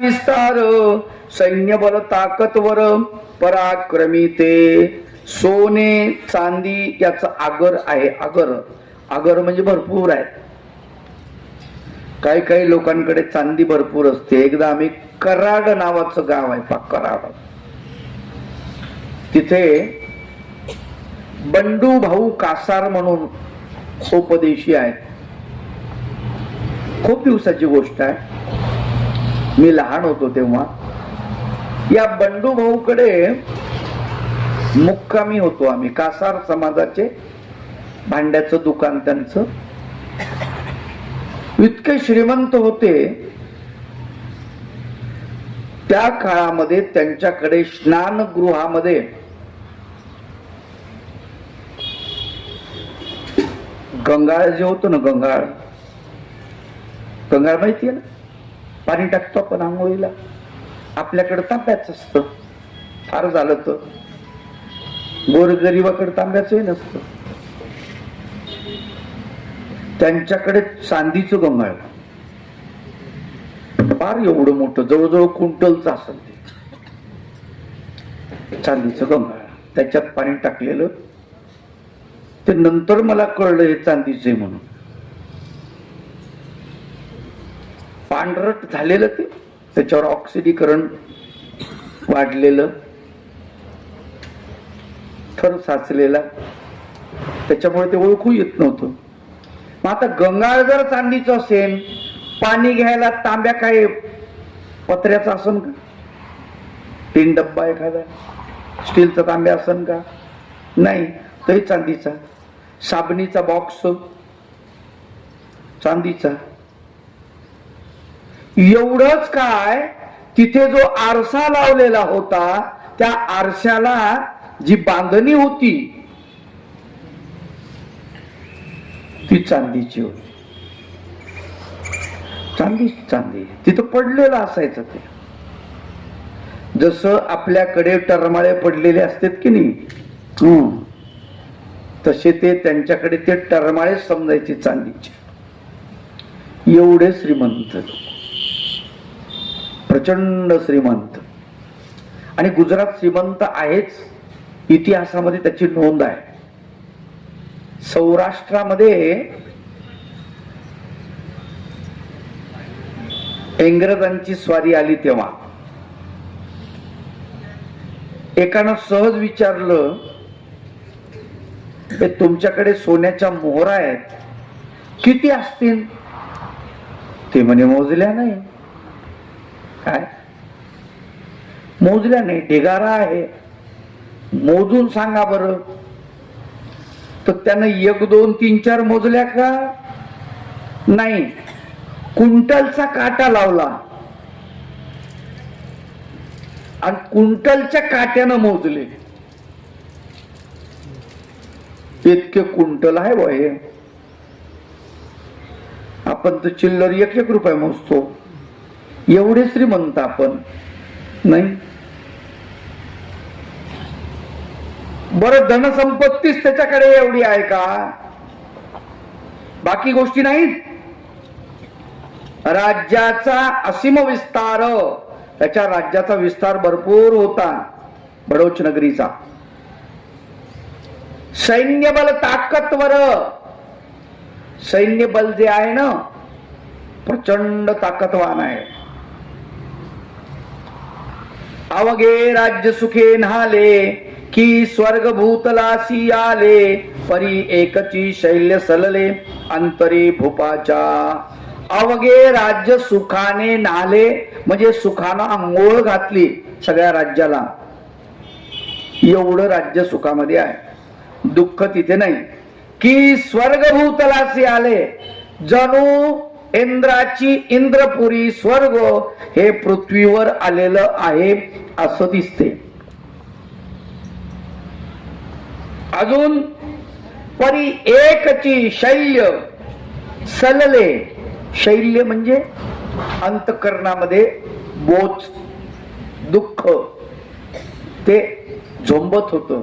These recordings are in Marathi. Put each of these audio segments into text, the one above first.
विस्तार सैन्य बल ताकदवर पराक्रमी ते सोने चांदी याचं आगर आहे. आगर आगर म्हणजे भरपूर आहे. काही काही लोकांकडे चांदी भरपूर असते. एकदा आम्ही कराड नावाचं गाव आहे पा कराड, तिथे बंडू भाऊ कासार म्हणून उपदेशी आहेत. खूप दिवसाची गोष्ट आहे. मी लहान होतो तेव्हा या बंडू भाऊकडे मुक्कामी होतो आम्ही. कासार समाजाचे भांड्याचं दुकान त्यांचं. इतके श्रीमंत होते. त्या काळामध्ये त्यांच्याकडे स्नानगृहामध्ये गंगाळ जे होतं ना, गंगाळ गंगाळ माहितीये ना, पाणी टाकतो आपण आंघोळीला. आपल्याकडे तांब्याच असतं. फार झालं तर गोरगरिबाकडे तांब्याचंही नसतं. त्यांच्याकडे चांदीचं गंगाळ, फार एवढं मोठं, जवळजवळ क्विंटलचं असेल ते चांदीचं गंगाळ. त्याच्यात पाणी टाकलेलं. ते नंतर मला कळलं हे चांदीचे म्हणून. पांढरट झालेलं ते, त्याच्यावर ऑक्सिडीकरण वाढलेलं, थर साचलेला, त्याच्यामुळे ते ओळखू येत नव्हतं. मग आता गंगाळ जर चांदीचं असेल, पाणी घ्यायला तांब्या काय पत्र्याचा असन का? टीन डब्बा एखादा स्टीलचा तांब्या असन का? नाही, तरी चांदीचा. साबणीचा बॉक्स चांदीचा. एवढंच काय, तिथे जो आरसा लावलेला होता त्या आरशाला जी बांधणी होती ती चांदीची होती. चांदी चांदी तिथं पडलेलं असायचं ते. जसं आपल्याकडे टरमाळे पडलेले असतात की नाही, तसे ते त्यांच्याकडे ते टरमाळे समजायचे चांदीचे. एवढे श्रीमंत, प्रचंड श्रीमंत. आणि गुजरात श्रीमंत आहेच, इतिहासामध्ये त्याची नोंद आहे. सौराष्ट्रामध्ये इंग्रजांची स्वारी आली तेव्हा एकानं सहज विचारलं, हे तुमच्याकडे सोन्याच्या मोहरा आहेत, किती असतील? ते म्हणे मोजल्या नाही. काय मोजल्या नाही? ढिगारा आहे, मोजून सांगा बरं. तर त्यानं 1 2 3 4 मोजल्या का? नाही. क्विंटलचा काटा लावला आणि क्विंटलच्या काट्यानं मोजले. इतके क्विंटल आहे बा हे. आपण तर चिल्लर 1 रुपये मोजतो. एवढे श्रीमंत आपण नाही. बरं, धनसंपत्तीच त्याच्याकडे एवढी आहे का? बाकी गोष्टी नाहीत. राज्याचा असीम विस्तार, त्याच्या राज्याचा विस्तार भरपूर होता. बडोच नगरीचा. सैन्य बल ताकदवर, सैन्य बल जे आहे ना, प्रचंड ताकदवान आहे. अवघे राज्य सुखे न्हाले की स्वर्ग भूतलासी आले, परी एकची शैल्य सलले अंतरी भूपाच्या. अवघे राज्य सुखाने न्हाले म्हणजे सुखानं आंघोळ घातली सगळ्या राज्याला. एवढं राज्य सुखामध्ये आहे, दुःख तिथे नाही. की स्वर्ग भूतलासी आले, जणू इंद्राची इंद्रपुरी, स्वर्ग हे पृथ्वीवर आलेलं आहे असं दिसते. अजून परी एकची शैल्य सलले. शैल्य म्हणजे अंतकरणामध्ये बोच, दुःख ते झोंबत होतं.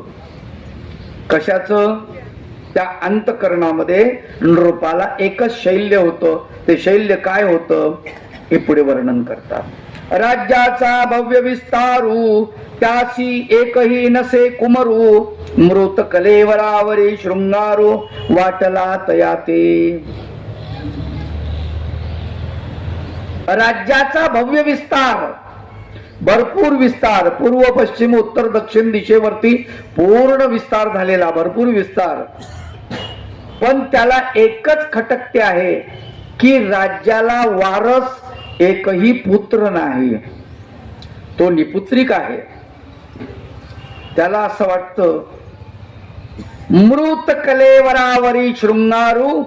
कशाचं? त्या अंतकरणामध्ये नृपाला एकच शैल्य होतं. ते शैल्य काय होतं हे पुढे वर्णन करतात. राज्याचा भव्य विस्तारू त्यासी एकही नसे कुमरू मृत कलेवरावरी शृंगारू वाटला तयाते. राज्याचा भव्य विस्तार, भरपूर विस्तार, पूर्व पश्चिम उत्तर दक्षिण दिशेवरती पूर्ण विस्तार झालेला, भरपूर विस्तार. पण त्याला एकच खटकते आहे की राज्याला वारस एकही पुत्र नाही, तो निपुत्रिक आहे. त्याला असं वाटतं मृत कलेवरावरी शृंगारू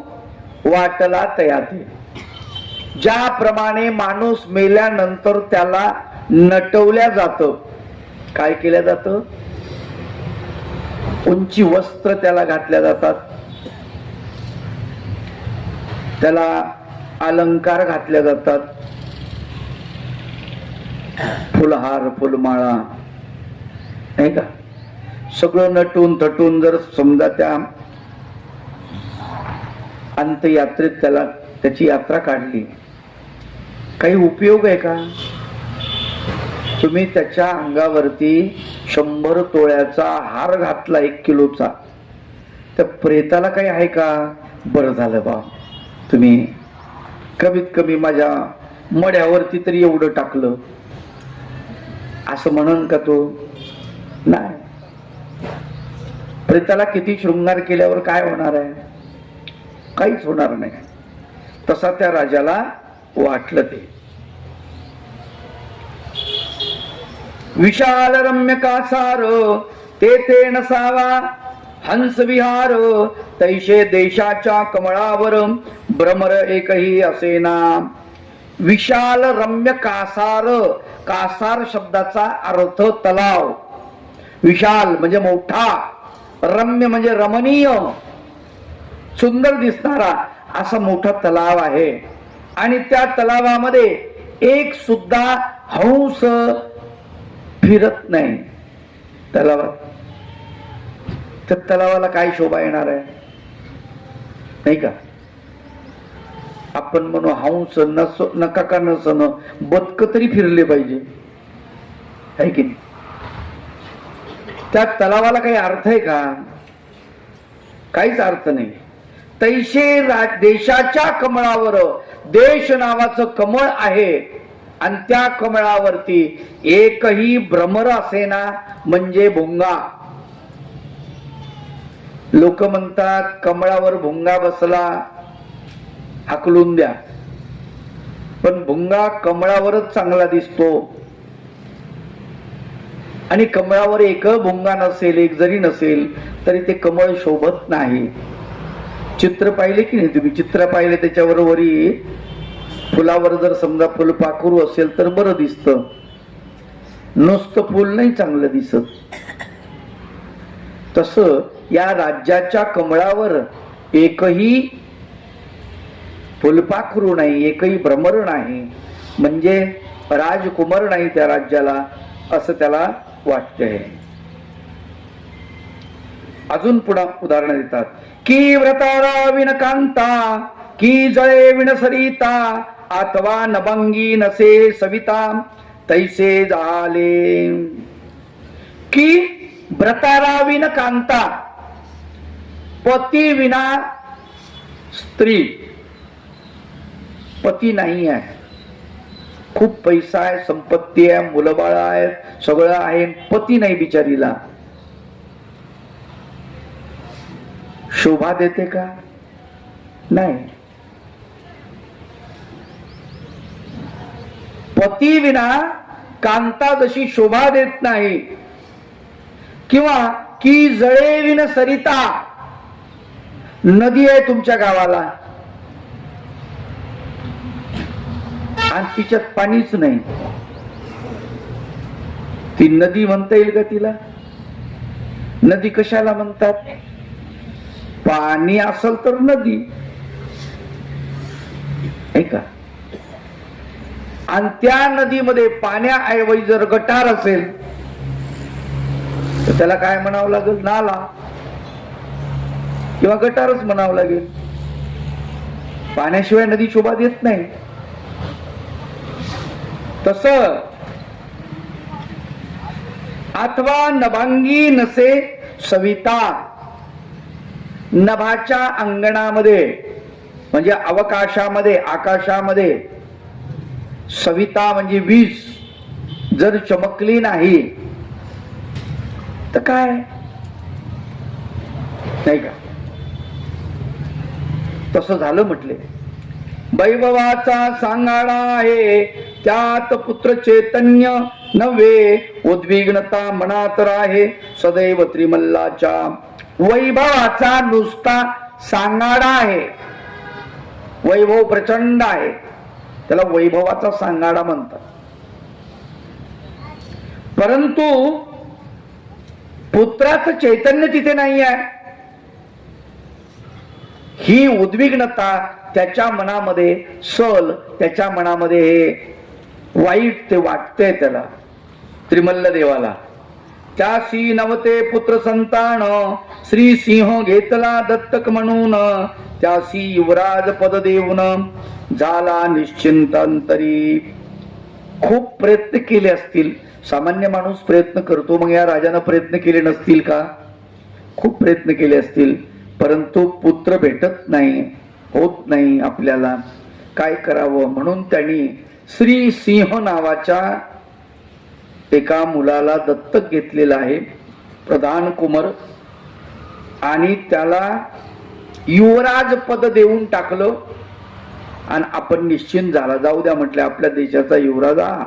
वाटला तयाते. ज्याप्रमाणे माणूस मेल्यानंतर त्याला नटवल्या जातं, काय केलं जातं, उंची वस्त्र त्याला घातल्या जातात, त्याला अलंकार घातल्या जातात, फुलहार फुलमाळा नाही का, सगळं नटून थटून जर समजा त्या अंत्ययात्रेत त्याला त्याची यात्रा काढली, काही उपयोग आहे का? तुम्ही त्याच्या अंगावरती 100 तोळ्याचा हार घातला 1 किलोचा, त्या प्रेताला काही आहे का? बरं झालं बा, तुम्ही कमीत कमी माझ्या मड्यावरती तरी एवढं टाकलं, असं म्हणन का तो? नाही. प्रेताला किती शृंगार केल्यावर काय होणार आहे? काहीच होणार नाही. तसा त्या राजाला वाटलं. ते विशाल रम्य कासार तेथे नसावा हंस विहार तैशे देशाच्या कमळावर भ्रमर एकही असेना. विशाल रम्य कासार, कासार शब्दाचा अर्थ तलाव. विशाल म्हणजे मोठा, रम्य म्हणजे रमणीय, सुंदर दिसणारा असा मोठा तलाव आहे. आणि त्या तलावामध्ये एक सुद्धा हंस फिरत नाही तलावात. तर तलावाला काय शोभा येणार आहे? नाही का? आपण म्हणू हंस नका का नसन, बदक तरी फिरले पाहिजे, आहे की नाही? त्या तलावाला काही अर्थ आहे का? काहीच अर्थ नाही. तैशे देशाच्या कमळावर, देश नावाचं कमळ आहे आणि त्या कमळावरती एकही भ्रमर असेना, म्हणजे भुंगा. लोक म्हणतात कमळावर भुंगा बसला, हाकलून द्या. पण भुंगा कमळावरच चांगला दिसतो. आणि कमळावर एक भुंगा नसेल, एक जरी नसेल तरी ते कमळ शोभत नाही. चित्र पाहिले की नाही तुम्ही? चित्र पाहिले त्याच्यावर वरी फुलावर जर समजा फुलपाखरू असेल तर बरं दिसतं, नुसतं फुल नाही चांगलं दिसत. तसं या राज्याच्या कमळावर एकही फुलपाखरू नाही, एकही भ्रमर नाही, म्हणजे राजकुमार नाही त्या राज्याला, असं त्याला वाटतंय. अजून पुढे उदाहरण देतात की व्रतारा विन कांता की जळे विण सरिता अथवा नभंगी नसे सविता तैसे झाले. की व्रतारा विन कांता, पती विना स्त्री. पती नाही आहे, खूप पैसा आहे, संपत्ती आहे, मुलं बाळ आहे, सगळं आहे, पती नाही बिचारीला. शोभा देते का? नाही. पती विना कांता जशी शोभा देत नाही, किंवा की जळे विन सरिता, नदी आहे तुमच्या गावाला आणि तिच्यात पाणीच नाही, ती नदी म्हणता येईल का तिला? नदी कशाला म्हणतात? पाणी असेल तर नदी, आहे का? आणि त्या नदीमध्ये पाण्याऐवजी जर गटार असेल तर त्याला काय म्हणावं लागेल? नाला किंवा गटारच म्हणावं लागेल. पाण्याशिवाय नदी शोभा देत नाही. तस अथवा नभांगी नसे सविता, नभाच्या अंगणामध्ये म्हणजे अवकाशामध्ये, आकाशामध्ये सविता म्हणजे वीज जर चमकली नाही तर काय नाही का? तसं झालं म्हटले. वैभवाचा सांगाडा आहे, त्यात पुत्र चैतन्य नव्हे, उद्विग्नता मनात राहे सदैव त्रिमल्लाच्या. वैभवाचा नुसता सांगाडा आहे, वैभव प्रचंड आहे, त्याला वैभवाचा सांगाडा म्हणतात. परंतु पुत्राचं चैतन्य तिथे नाही आहे. ही उद्विग्नता त्याच्या मनामध्ये, सल त्याच्या मनामध्ये हे वाईट ते वाटतंय त्याला, त्रिमल्ल देवाला. त्यासी नवते पुत्र संतान, श्री सिंह घेतला दत्तक म्हणून, त्यासी युवराज पद देऊन झाला निश्चिंत अंतरी. खूप प्रयत्न केले असतील, सामान्य माणूस प्रयत्न करतो, मग या राजानं प्रयत्न केले नसतील का? खूप प्रयत्न केले असतील, परंतु पुत्र भेटत नाही, होत नाही. आपल्याला काय करावं म्हणून त्यांनी श्री सिंह नावाच्या एका मुलाला दत्तक घेतलेला आहे, प्रधान कुमार, आणि त्याला युवराज पद देऊन टाकलं आणि आपण निश्चिंत झाला. जाऊ द्या म्हटलं, आपल्या देशाचा युवराज हा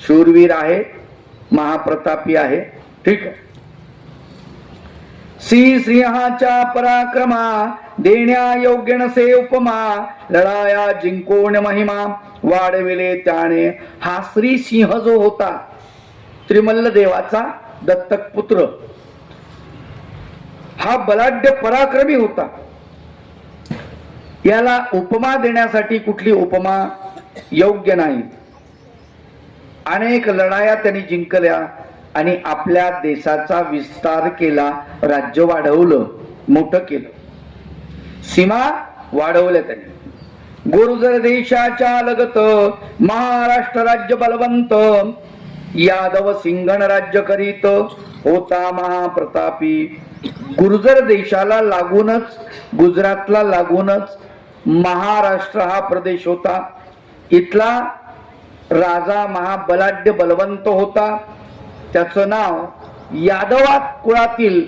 शूरवीर आहे, महाप्रतापी आहे, ठीक आहे. सिंहाच्या पराक्रमा देण्या योग्य नसे उपमा, लढाया जिंकोण महिमा वाढविले त्याने. हा श्री सिंह जो होता त्रिमल्ल देवाचा दत्तक पुत्र, हा बलाढ्य पराक्रमी होता. याला उपमा देण्यासाठी कुठली उपमा योग्य नाही. अनेक लढाया त्यांनी जिंकल्या आणि आपल्या देशाचा विस्तार केला, राज्य वाढवलं, मोठं केलं, सीमा वाढवल्या त्यांनी. गुर्जर देशाच्या लगत महाराष्ट्र राज्य बलवंत, यादव सिंगण राज्य करीत होता महाप्रतापी. गुर्जर देशाला लागूनच, गुजरातला लागूनच महाराष्ट्र हा प्रदेश होता. इथला राजा महाबलाढ्य बलवंत होता. त्याचं नाव यादवा कुळातील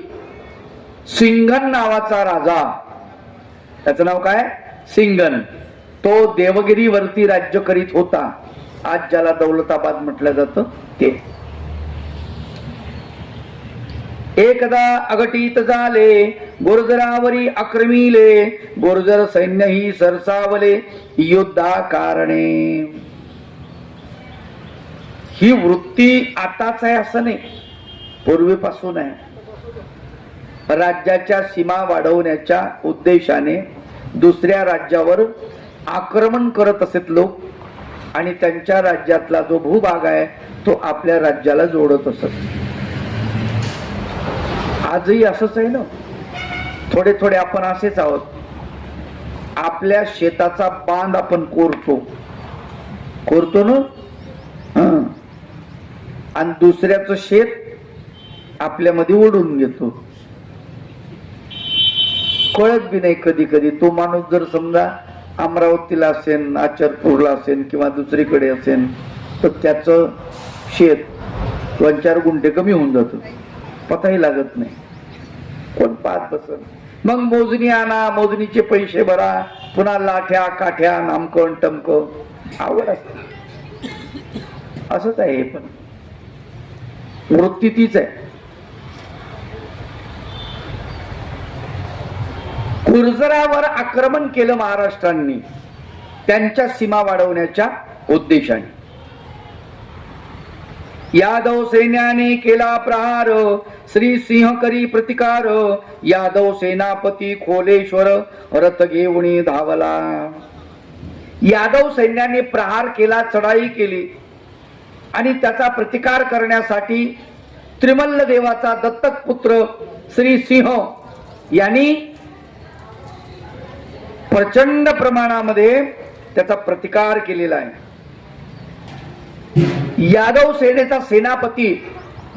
सिंघन नावाचा राजा, त्याचं नाव काय? सिंघन. तो देवगिरीवरती राज्य करीत होता, आज ज्याला दौलताबाद म्हटलं जातं ते. एकदा अघटित झाले गुर्जरावरी आक्रमिले, गुर्जर सैन्य ही सरसावले युद्धा कारणे. ही वृत्ती आताच आहे असं नाही, पूर्वीपासून आहे. राज्याच्या सीमा वाढवण्याच्या उद्देशाने दुसऱ्या राज्यावर आक्रमण करत असत लोक, आणि त्यांच्या राज्यातला जो भूभाग आहे तो आपल्या राज्याला जोडत असत. आजही असंच आहे ना. थोडे थोडे आपण असेच आहोत. आपल्या शेताचा बांध आपण कोरतो ना, आणि दुसऱ्याचं शेत आपल्यामध्ये ओढून घेतो, कळत बी नाही कधी कधी. तो माणूस जर समजा अमरावतीला असेल, आचरपूरला असेल किंवा दुसरीकडे असेल, तर त्याचं शेत 2-4 गुंठे कमी होऊन जातं, पताही लागत नाही, कोण पाहत बसत. मग मोजणी आणा, मोजणीचे पैसे भरा, पुन्हा लाठ्या काठ्या नामकण टमक, आवड असते. असंच आहे हे पण, वृत्ती तीच आहे. गुर्जरावर आक्रमण केलं महाराष्ट्रांनी त्यांच्या सीमा वाढवण्याच्या उद्देशाने. यादव सैन्याने केला प्रहार, श्री सिंह करी प्रतिकार. यादव सेनापती खोलेश्वर रथ घेऊन धावला. यादव सैन्याने प्रहार केला, चढाई केली, आणि त्याचा प्रतिकार करण्यासाठी त्रिमल्ल देवाचा दत्तक पुत्र श्री सिंह यांनी प्रचंड प्रमाणामध्ये त्याचा प्रतिकार केलेला आहे. यादव सेनेचा सेनापती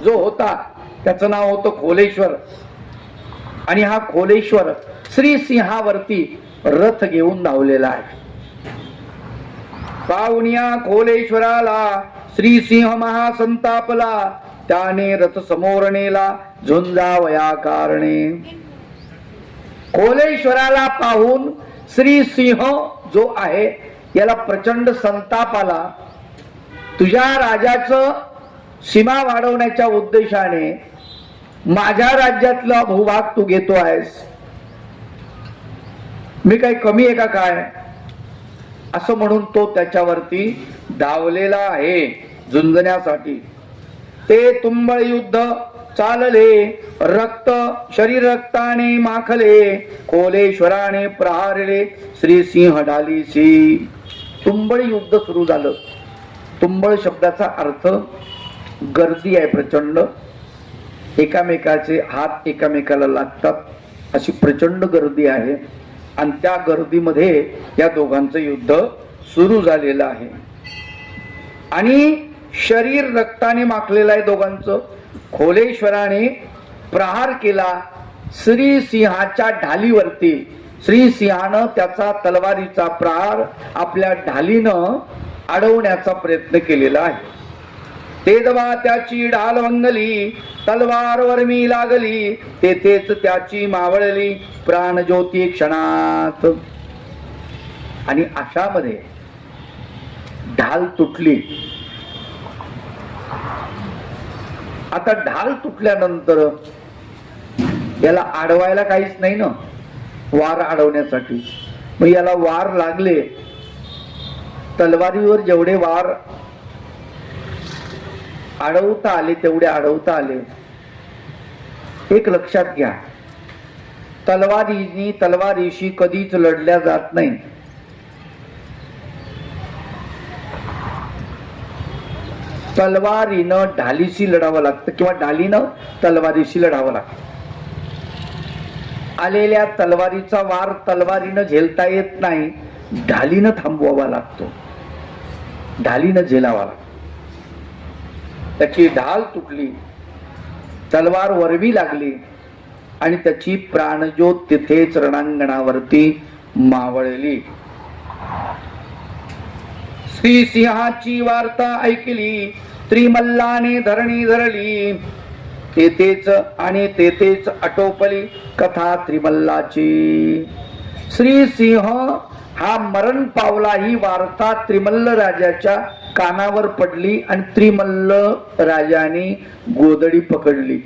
जो होता त्याचं नाव होतं खोलेश्वर. आणि हा खोलेश्वर श्री सिंहावरती रथ घेऊन धावलेला आहे. पाहुनिया खोलेश्वराला श्री सिंह महासंतापला, त्याने रथ समोर नेला झुंजावया कारणे. खोलेश्वराला पाहून श्री सिंह जो आहे याला प्रचंड संताप आला. तुझ्या राजाचं सीमा वाढवण्याच्या उद्देशाने माझ्या राज्यातला भूभाग तू घेतो आहेस, मी काही कमी आहे का काय, असं म्हणून तो त्याच्यावरती धावलेला आहे झुंजण्यासाठी. ते तुंबळ युद्ध चालले, रक्त शरीर रक्ताने माखले, खोलेश्वराने प्रहारले श्री सिंह ढालीसी. तुंबळ युद्ध सुरू झालं. तुंबळ शब्दाचा अर्थ गर्दी आहे प्रचंड, एकामेकाचे हात एकामेकाला लागतात अशी प्रचंड गर्दी आहे. आणि त्या गर्दीमध्ये या दोघांचं युद्ध सुरू झालेलं आहे. आणि शरीर रक्ताने माखलेलं आहे दोघांचं. खोलेश्वराने प्रहार केला श्री सिंहाच्या ढालीवरती. श्री सिंहानं त्याचा तलवारीचा प्रहार आपल्या ढालीनं अडवण्याचा प्रयत्न केलेला आहे. तेदवा त्याची ढाल भंगली, तलवार वर्मी लागली, तेथेच त्याची मावळली प्राणज्योती क्षणात. आणि अशामध्ये ढाल तुटली. आता ढाल तुटल्यानंतर याला अडवायला काहीच नाही ना, वार अडवण्यासाठी. मग याला वार लागले. तलवारीवर जेवढे वार अडवता आले तेवढे अडवता आले. एक लक्षात घ्या, तलवारीशी कधीच लढल्या जात नाही. तलवारीनं ढालीशी लढावं लागतं किंवा ढालीनं तलवारीशी लढावं लागतं. आलेल्या तलवारीचा वार तलवारीनं झेलता येत नाही, ढालीनं थांबवावा लागतो, ढालीनं झेलावा लागतो. त्याची ढाल तुटली, तलवार वरवी लागली आणि त्याची प्राणज्योत तिथेच रणांगणावरती मावळली. श्री सिंहाची वार्ता ऐकली, त्रिमल्लाने धरणी धरली, तेथेच आणि तेथेच आटोपली कथा त्रिमल्लाची. श्री सिंह हा मरण पावला ही वार्ता त्रिमल्ल राजाच्या कानावर पडली आणि त्रिमल्ल राजाने गोदडी पकडली,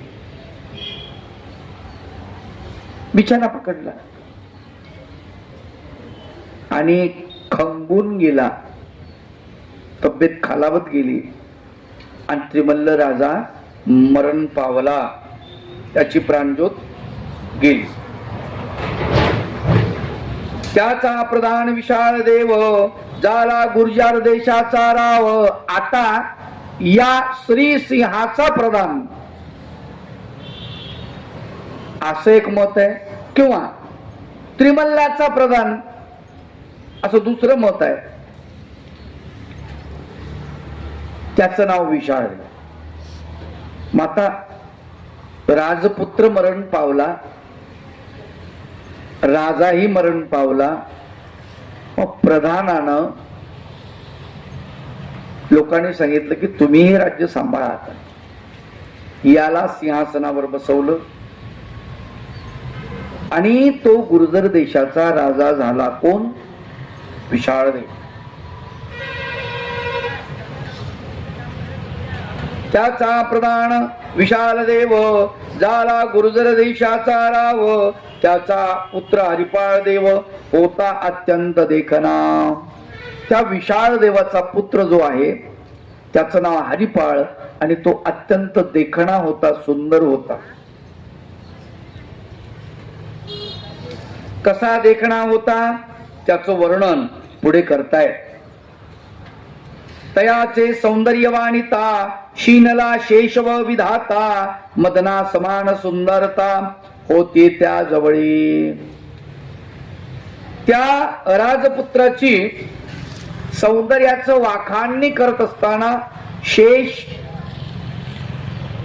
बिछाना पकडला आणि खंगून गेला. तब्येत खालावत गेली आणि त्रिमल्ल राजा मरण पावला, त्याची प्राणज्योत गेली. त्याचा प्रधान विशाळ देव झाला गुर्जर देशाचा राव. आता या श्री सिंहाचा प्रधान असं एक मत आहे किंवा त्रिमल्लाचा प्रधान असं दुसरं मत आहे. त्याचं नाव विशाळ. माता राजपुत्र मरण पावला, राजाही मरण पावला. मग प्रधानानं लोकांनी सांगितलं की तुम्ही हे राज्य सांभाळा. याला सिंहासनावर बसवलं आणि तो गुर्जर देशाचा राजा झाला. कोण? विशाळ देव. त्याचा प्रधान विशाल देव झाला गुर्जर देशाचा राव. त्याचा पुत्र हरिपाळ देव होता अत्यंत देखणा. त्या विशाळ देवाचा पुत्र जो आहे त्याचं नाव हरिपाळ आणि तो अत्यंत देखणा होता, सुंदर होता. कसा देखणा होता त्याचं वर्णन पुढे करताय. तयाचे सौंदर्यवानिता शीनला शेषव विधाता, मदना समान सुंदरता होती त्या जवळी. त्या राजपुत्राची सौंदर्याचं वाखाणणी करत असताना शेष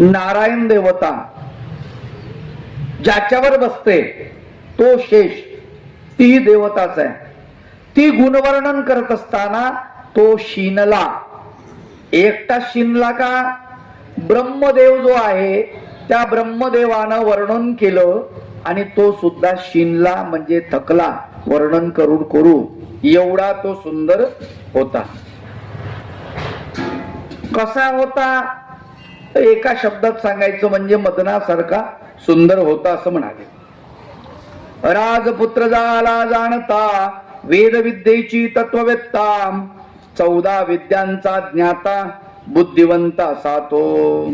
नारायण देवता ज्याच्यावर बसते तो शेष, ती देवताच आहे. ती गुणवर्णन करत असताना तो शिनला, एकटा शिनला का, ब्रह्मदेव जो आहे त्या ब्रह्मदेवानं वर्णन केलं आणि तो सुद्धा शिनला म्हणजे थकला वर्णन करून करू, एवढा तो सुंदर होता. कसा होता एका शब्दात सांगायचं म्हणजे मदनासारखा सुंदर होता असं म्हणाले. राजपुत्र झाला जाणता वेद विद्येची तत्ववेत्ता, 14 विद्यांचा ज्ञाता बुद्धिवंत असा तो.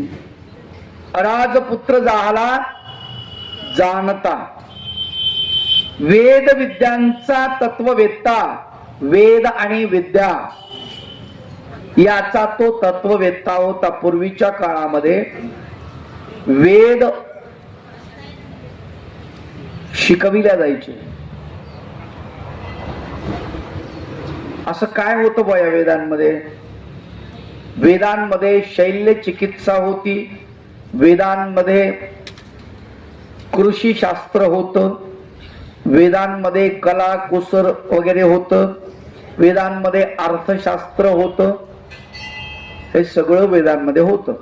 राजपुत्र झाला जाणता वेद विद्यांचा तत्ववेत्ता, वेद आणि विद्या याचा तो तत्ववेत्ता होता. पूर्वीच्या काळामध्ये वेद शिकविल्या जायचे. असं काय होतं बया वेदांमध्ये? वेदांमध्ये शैल्य चिकित्सा होती, वेदांमध्ये कृषी शास्त्र होतं, वेदांमध्ये कला कुसर वगैरे होतं, वेदांमध्ये अर्थशास्त्र होतं, हे सगळं वेदांमध्ये होतं.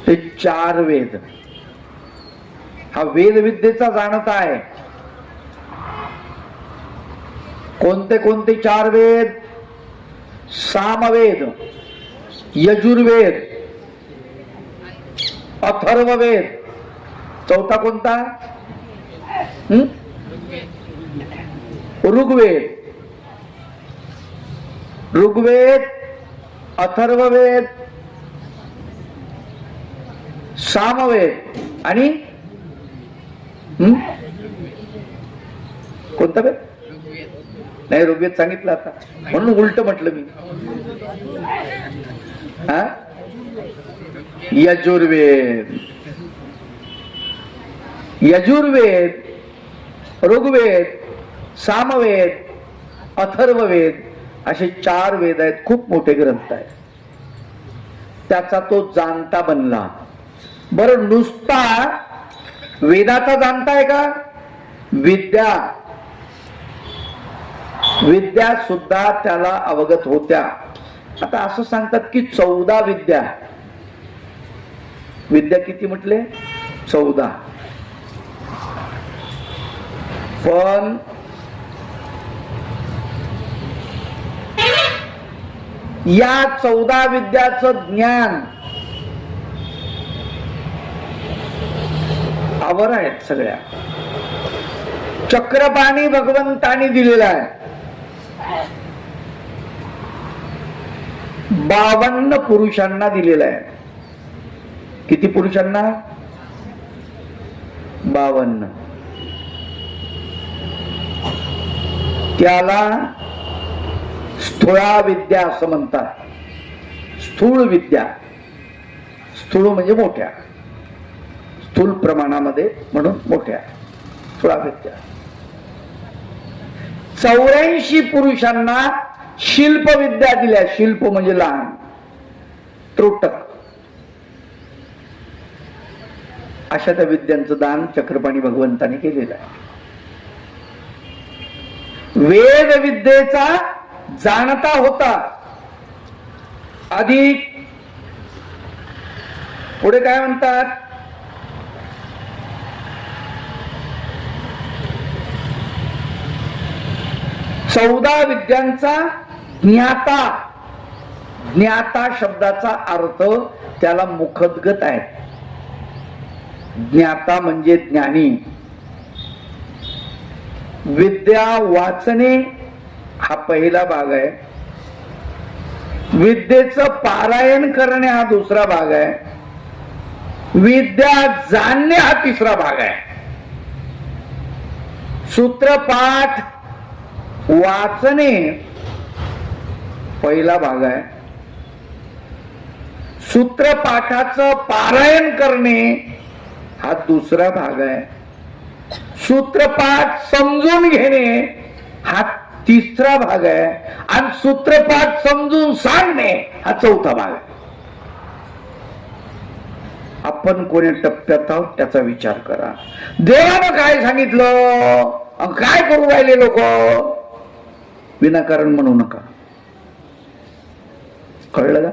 हे 4 वेद, हा वेद विद्येचा जाणता आहे. कोणते कोणते 4 वेद? सामवेद, यजुर्वेद, अथर्ववेद, चौथा कोणता? ऋग्वेद. ऋग्वेद, अथर्ववेद, सामवेद आणि कोणता वेद? नाही, ऋग्वेद सांगितलं आता म्हणून उलट म्हटलं मी. हा, यजुर्वेद. यजुर्वेद, ऋग्वेद, सामवेद, अथर्ववेद असे 4 वेद आहेत. खूप मोठे ग्रंथ आहेत. त्याचा तो जाणता बनला. बरं, नुसता वेदाचा जाणता आहे का? विद्या, विद्या सुद्धा त्याला अवगत होत्या. आता असं सांगतात की 14 विद्या. विद्या किती म्हटले? 14. पण या 14 विद्याचं ज्ञान आवर आहेत सगळ्या. चक्रपाणी भगवंतानी दिलेला आहे. 52 पुरुषांना दिलेला आहे. किती पुरुषांना? 52. त्याला स्थूळा विद्या असं म्हणतात. स्थूळ विद्या, स्थूळ म्हणजे मोठ्या, स्थूल प्रमाणामध्ये म्हणून मोठ्या, स्थूळा विद्या. 84 पुरुषांना शिल्प विद्या दिल्या. शिल्प म्हणजे लहान, त्रोटक. अशा त्या विद्यांचं दान चक्रपाणी भगवंताने केलेलं आहे. वेद विद्येचा जाणता होता. अधिक पुढे काय म्हणतात? चौदा विद्यांचा ज्ञाता. ज्ञाता शब्दाचा अर्थ त्याला मुखद्गत आहे. ज्ञाता म्हणजे ज्ञानी. विद्या वाचणे हा पहिला भाग आहे. विद्येचं पारायण करणे हा दुसरा भाग आहे. विद्या जाणणे हा तिसरा भाग आहे. सूत्रपाठ वाचणे पहिला भाग आहे. सूत्रपाठाचं पारायण करणे हा दुसरा भाग आहे. सूत्रपाठ समजून घेणे हा तिसरा भाग आहे आणि सूत्रपाठ समजून सांगणे हा चौथा भाग आहे. आपण कोणी टप्प्यात आहोत त्याचा विचार करा. देवानं काय सांगितलं, काय करू राहिले लोक, विनाकारण म्हणू नका. कळलं का?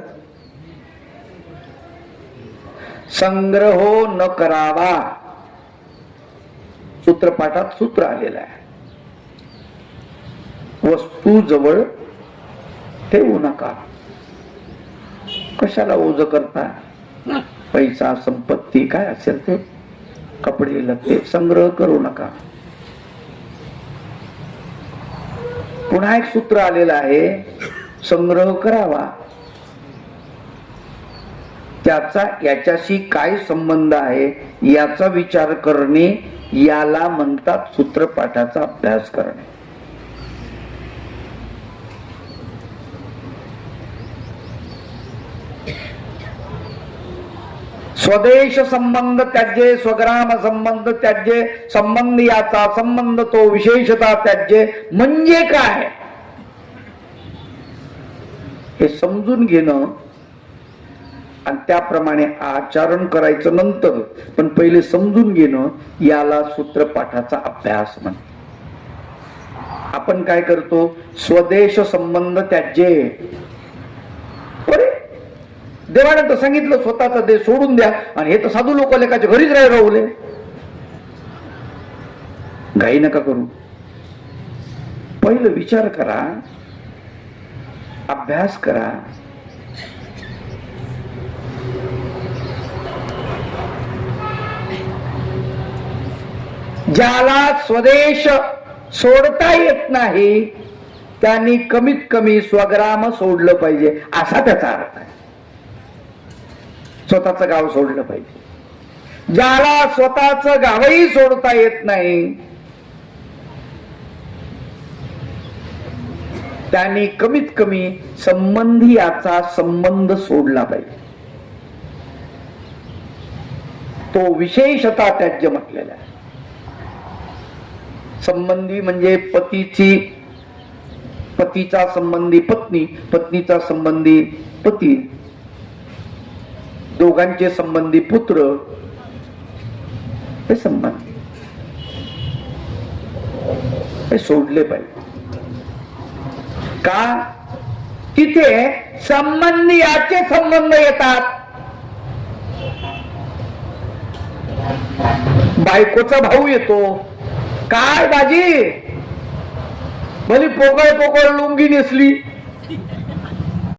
संग्रह न करावा, सूत्रपाठात सूत्र आलेलं आहे. वस्तू जवळ ठेवू नका. कशाला ओझ करता? पैसा, संपत्ती काय असेल ते, कपडे लत्ते संग्रह करू नका. पुन्हा एक सूत्र आलेलं आहे, संग्रह करावा. त्याचा याच्याशी काय संबंध आहे याचा विचार करणे, याला म्हणतात सूत्रपाठाचा अभ्यास करणे. स्वदेश संबंध त्याज्ये, स्वग्राम संबंध त्याज्ये, संबंध याचा संबंध तो विशेषता त्याज्ये म्हणजे काय हे समजून घेणं आणि त्याप्रमाणे आचरण करायचं नंतर, पण पहिले समजून घेणं, याला सूत्रपाठाचा अभ्यास म्हणतात. आपण काय करतो, स्वदेश संबंध त्याज्ये. अरे देवाने तर सांगितलं स्वतःचा देश सोडून द्या, आणि हे तर साधू लोक लेकाच्या घरीच राहिले. घाई नका करू, पहिलं विचार करा, अभ्यास करा. ज्याला स्वदेश सोडता येत नाही त्यांनी कमीत कमी स्वग्राम सोडलं पाहिजे, असा त्याचा अर्थ आहे. स्वतःचं गाव सोडलं पाहिजे. ज्याला स्वतःचं गावही सोडता येत नाही त्यांनी कमीत कमी संबंधी याचा संबंध सोडला पाहिजे. तो विशेषता त्याज्य म्हटलेला आहे. संबंधी म्हणजे पतीचा संबंधी पत्नी, पत्नीचा संबंधी पती, दोघांचे संबंधी पुत्र, हे संबंध हे सोडले पाहिजे. का? तिथे संबंधी याचे संबंध येतात. बायकोचा भाऊ येतो, काय बाजी भली पोकळ पोकळ लुंगी नेसली,